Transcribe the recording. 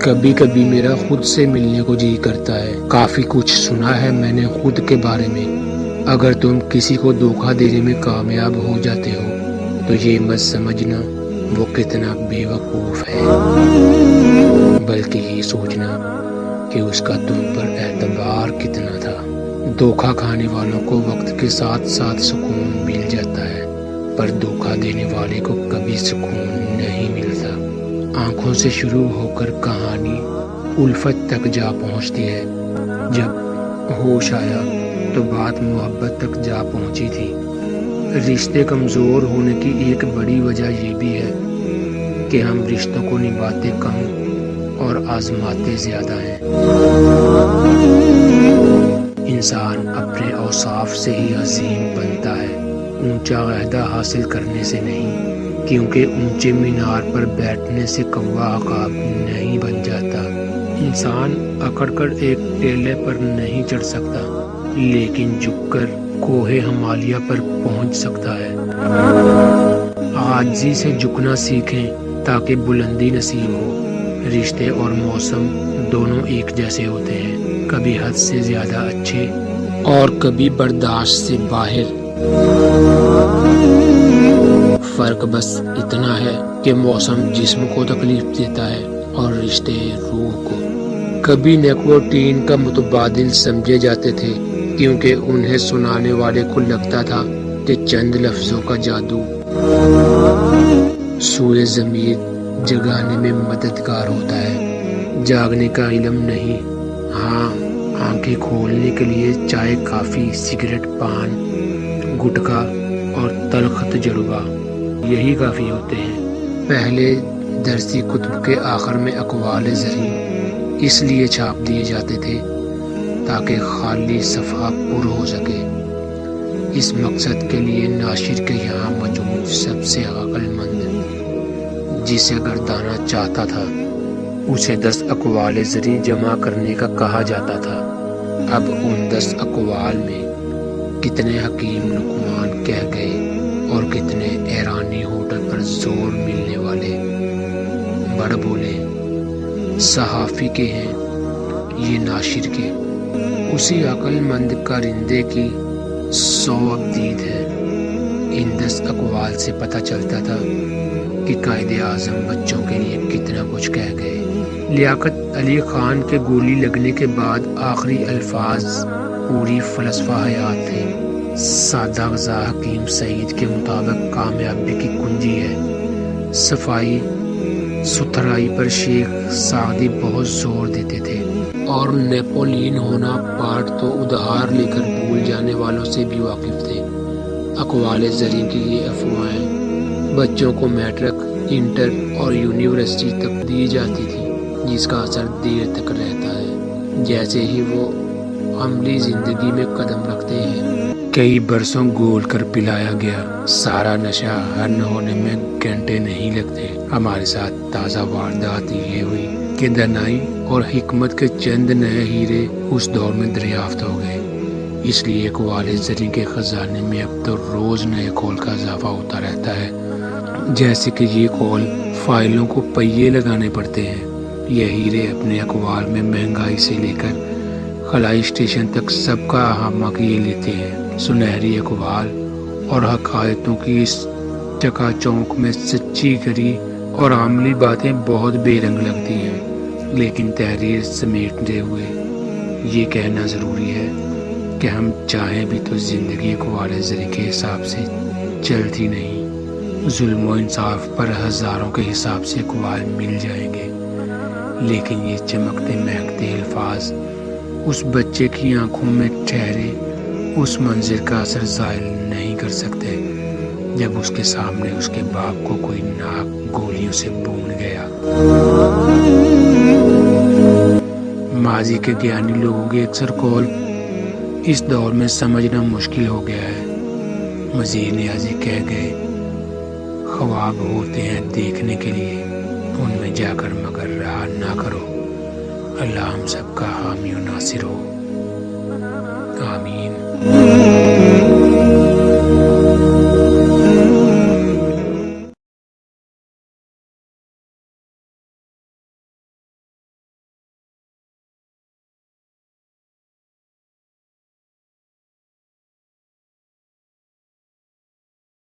کبھی کبھی میرا خود سے ملنے کو جی کرتا ہے۔ کافی کچھ سنا ہے میں نے خود کے بارے میں۔ اگر تم کسی کو دھوکہ دینے میں کامیاب ہو جاتے ہو تو یہ مت سمجھنا وہ کتنا بے وقوف ہے، بلکہ یہ سوچنا کہ اس کا تم پر اعتبار کتنا تھا۔ دھوکہ کھانے والوں کو وقت کے ساتھ ساتھ سکون مل جاتا ہے، پر دھوکہ دینے والے کو کبھی سکون نہیں ملتا۔ آنکھوں سے شروع ہو کر کہانی الفت تک جا پہنچتی ہے۔ جب ہوش آیا تو بات محبت تک جا پہنچی تھی۔ رشتے کمزور ہونے کی ایک بڑی وجہ یہ بھی ہے کہ ہم رشتوں کو نبھاتے کم اور آزماتے زیادہ ہیں۔ انسان اپنے اوصاف سے ہی عظیم بنتا ہے، اونچا عہدہ حاصل کرنے سے نہیں، کیونکہ اونچے مینار پر بیٹھنے سے کوا عقاب نہیں بن جاتا۔ انسان اکڑ کر ایک ٹیلے پر نہیں چڑھ سکتا، لیکن جھک کر کوہ ہمالیہ پر پہنچ سکتا ہے۔ عاجزی سے جھکنا سیکھیں تاکہ بلندی نصیب ہو۔ رشتے اور موسم دونوں ایک جیسے ہوتے ہیں، کبھی حد سے زیادہ اچھے اور کبھی برداشت سے باہر۔ فرق بس اتنا ہے کہ موسم جسم کو تکلیف دیتا ہے اور رشتے روح کو۔ کبھی نیکوٹین کا متبادل سمجھے جاتے تھے، کیونکہ انہیں سنانے والے کو لگتا تھا کہ چند لفظوں کا جادو سوئے ضمیر جگانے میں مددگار ہوتا ہے۔ جاگنے کا علم نہیں، ہاں آنکھیں کھولنے کے لیے چائے، کافی، سگریٹ، پان، گٹکا اور تلخ تجربہ یہی کافی ہوتے ہیں۔ پہلے درسی کتب کے آخر میں اقوال زرعی اس لیے چھاپ دیے جاتے تھے تاکہ خالی صفحہ پر ہو سکے۔ اس مقصد کے لیے ناشر کے یہاں موجود سب سے عقل مند جسے گردانا چاہتا تھا اسے 10 اقوال زرعی جمع کرنے کا کہا جاتا تھا۔ اب ان 10 اقوال میں کتنے حکیم لقمان کہہ گئے اور کتنے ایرانی ہوٹل پر زور ملنے والے بڑھ بولے۔ صحافی کے ہیں یہ ناشر کے، اسی عقل مند کارندے کی 100 ابدید ہے۔ ان 10 اقوال سے پتہ چلتا تھا کہ قائد اعظم بچوں کے لیے کتنا کچھ کہہ گئے۔ لیاقت علی خان کے گولی لگنے کے بعد آخری الفاظ پوری فلسفہ حیات تھے۔ سادہ غذا حکیم سعید کے مطابق کامیابی کی کنجی ہے۔ صفائی ستھرائی پر شیخ سعدی بہت زور دیتے تھے، اور نیپولین ہونا پارٹ تو ادھار لے کر بھول جانے والوں سے بھی واقف تھے۔ اقوال زرعی کی یہ افواہیں بچوں کو میٹرک، انٹر اور یونیورسٹی تک دی جاتی تھی، جس کا اثر دیر تک رہتا ہے۔ جیسے ہی وہ عملی زندگی میں قدم رکھتے ہیں، کئی برسوں گول کر پلایا گیا سارا نشہ حل ہونے میں گھنٹے نہیں لگتے۔ ہمارے ساتھ تازہ واردات یہ ہوئی کہ دانائی اور حکمت کے چند نئے ہیرے اس دور میں دریافت ہو گئے۔ اس لیے اقوال زرعی کے خزانے میں اب تو روز نئے قول کا اضافہ ہوتا رہتا ہے، جیسے کہ یہ قول فائلوں کو پہیے لگانے پڑتے ہیں۔ یہ ہیرے اپنے اقوال میں مہنگائی سے لے کر خلائی اسٹیشن تک سب کا احاطہ کیے لیتے ہیں۔ سنہری اقوال اور حقائقوں کی اس چکا چوک میں سچی گری اور عملی باتیں بہت بے رنگ لگتی ہیں، لیکن تحریر سمیٹتے ہوئے یہ کہنا ضروری ہے کہ ہم چاہیں بھی تو زندگی اقوال زرعی کے حساب سے چلتی نہیں۔ ظلم و انصاف پر ہزاروں کے حساب سے اقوال مل جائیں گے، لیکن یہ چمکتے مہکتے الفاظ اس بچے کی آنکھوں میں ٹھہرے اس منظر کا اثر زائل نہیں کر سکتے جب اس کے سامنے اس کے باپ کو کوئی ناک گولیوں سے بون گیا۔ ماضی کے گیانی لوگوں کے اکثر قول اس دور میں سمجھنا مشکل ہو گیا ہے۔ مزید نیازی کہہ گئے، خواب ہوتے ہیں دیکھنے کے لیے، ان میں جا کر مگر رہا نہ کرو۔ اللہ ہم سب کا حامی و ناصر ہو، آمین۔